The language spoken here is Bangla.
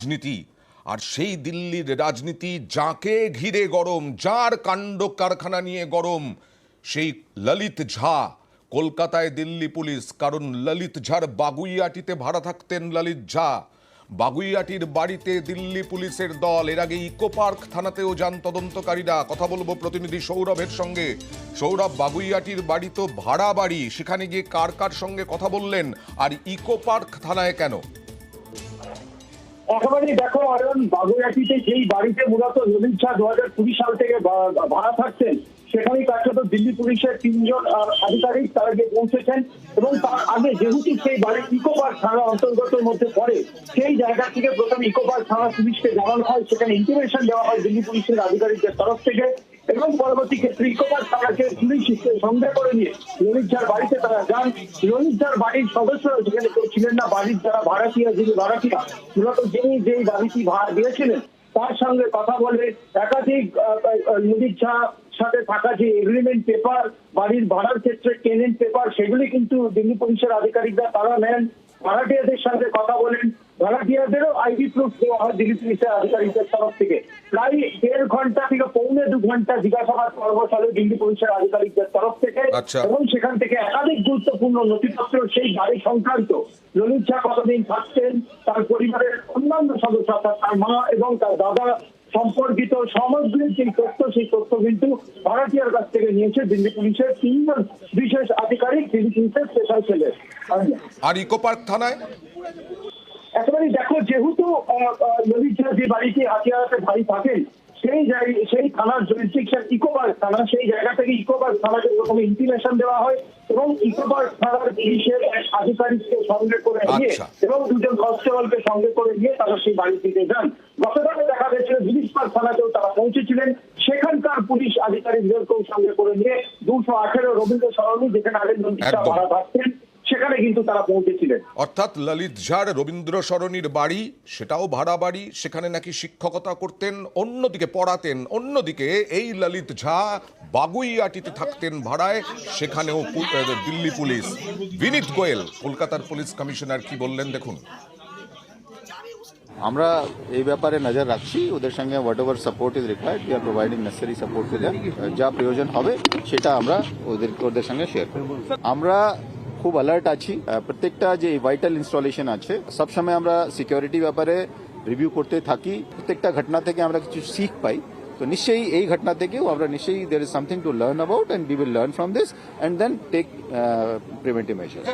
রাজনীতি আর সেই দিল্লির রাজনীতি যাকে ঘিরে গরম, যার কাণ্ড কারখানা নিয়ে গরম, সেই ললিত ঝা। কলকাতায় দিল্লি পুলিশ, কারণ ললিত ঝার বাগুইয়াটিতে ভাড়া থাকতেন ললিত ঝা। বাগুইয়াটির বাড়িতে দিল্লি পুলিশের দল। এর আগে ইকো পার্ক থানাতেও যান তদন্তকারীরা। কথা বলবো প্রতিনিধি সৌরভের সঙ্গে। সৌরভ, বাগুইয়াটির বাড়ি তো ভাড়া বাড়ি, সেখানে গিয়ে কার কার সঙ্গে কথা বললেন, আর ইকো পার্ক থানায় কেন? একেবারেই দেখো অরুণ, বাগুইয়াটিতে যেই বাড়িতে মূলত ললিত ঝা 2020 সাল থেকে ভাড়া থাকতেন, সেখানেই কার্যত দিল্লি পুলিশের 3 জন আধিকারিক তারা গিয়ে পৌঁছেছেন। এবং তার আগে যেহেতু সেই বাড়ি ইকো পার্ক থানার অন্তর্গতের মধ্যে পড়ে, সেই জায়গা থেকে প্রথমে ইকো পার্ক থানা পুলিশকে জানানো হয়, সেখানে ইন্টিমেশন দেওয়া হয় দিল্লি পুলিশের আধিকারিকদের তরফ থেকে। এবং পরবর্তী ক্ষেত্রে ইকো পার্ক থানাকে পুলিশ সন্দেহ করে নিয়ে ললিত ঝার বাড়িতে তারা যান। ললিত ঝার বাড়ির সদস্যরা যেখানে কেউ ছিলেন না, বাড়ির যারা ভাড়াটিয়া, যিনি ভাড়াটিয়া মূলত যিনি যেই বাড়িটি ভাড়া দিয়েছিলেন, তার সঙ্গে কথা বলে একাধিক ললিত ঝা সাথে থাকা যে এগ্রিমেন্ট পেপার, বাড়ির ভাড়ার ক্ষেত্রে টেনেন্ট পেপার, সেগুলি কিন্তু দিল্লি পুলিশের আধিকারিকরা তারা নেন। ভাড়াটিয়াদের সঙ্গে কথা বলেন, ভাড়াটিয়াদেরও আইডি প্রুফ দেওয়া হয় দিল্লি পুলিশের আধিকারিকদের তরফ থেকে। প্রায় 1.5 ঘন্টা থেকে পৌনে 2 ঘন্টা জিজ্ঞাসাবাদ পর্ব চলে দিল্লি পুলিশের আধিকারিকদের তরফ থেকে। এবং সেখান থেকে একাধিক গুরুত্বপূর্ণ নথিপত্র, সেই বাড়ি সংক্রান্ত, ললিত ঝা কতদিন থাকতেন, তার পরিবারের অন্যান্য সদস্য অর্থাৎ তার মা এবং তার দাদা সম্পর্কিত সামগ্রিক যে তথ্য, সেই তথ্য কিন্তু ভাড়াটিয়ার কাছ থেকে নিয়েছে দিল্লি পুলিশের 3 জন বিশেষ আধিকারিক, দিল্লি পুলিশের স্পেশাল সেলের। আর ইকো পার্ক থানায় একেবারেই দেখো, যেহেতু ললিত ঝা যে বাড়িতে হাতিয়ারাতে ভাই থাকেন, সেই থানার জুরিসডিকশন ইকো পার্ক থানা, সেই জায়গা থেকে ইকো পার্ক থানাকে প্রথমে ইন্টিমেশন দেওয়া হয় এবং ইকো পার্ক থানার পুলিশের এক আধিকারিককে সঙ্গে করে নিয়ে এবং 2 জন কনস্টেবলকে সঙ্গে করে নিয়ে তারা সেই বাড়িটিতে যান। গতকালে দেখা গেছিল গিরিশ পার্ক থানাতেও তারা পৌঁছেছিলেন, সেখানকার পুলিশ আধিকারিকদেরকেও সঙ্গে করে নিয়ে 218 রবীন্দ্র সরণি, যেখানে আগে ললিত ঝা ভাড়া থাকতেন, সেখানে কিন্তু তারা পৌঁছেছিলেন। অর্থাৎ ললিত ঝার রবীন্দ্র সরণির বাড়ি, সেটাও ভাড়া বাড়ি, সেখানে নাকি শিক্ষকতা করতেন, অন্যদিকে পড়াতেন। অন্যদিকে এই ললিত ঝা বাগুইয়াটিতে থাকতেন ভাড়ায়, সেখানেও দিল্লি পুলিশ। বিনীত গোয়েল, কলকাতার পুলিশ কমিশনার, কি বললেন দেখুন। আমরা এই ব্যাপারে নজর রাখছি, ওদের সঙ্গে what ever support is required, we are providing necessary support to them. যা প্রয়োজন হবে সেটা আমরা ওদের সঙ্গে শেয়ার করব। আমরা খুব অ্যালার্ট আছি, প্রত্যেকটা যে ভাইটাল ইনস্টলেশন আছে সবসময় আমরা সিকিউরিটি ব্যাপারে রিভিউ করতে থাকি। প্রত্যেকটা ঘটনা থেকে আমরা কিছু শিখ পাই, তো নিশ্চয়ই এই ঘটনা থেকেও আমরা নিশ্চয়ই there is something to learn about, and we will learn from this and then take preventive measures.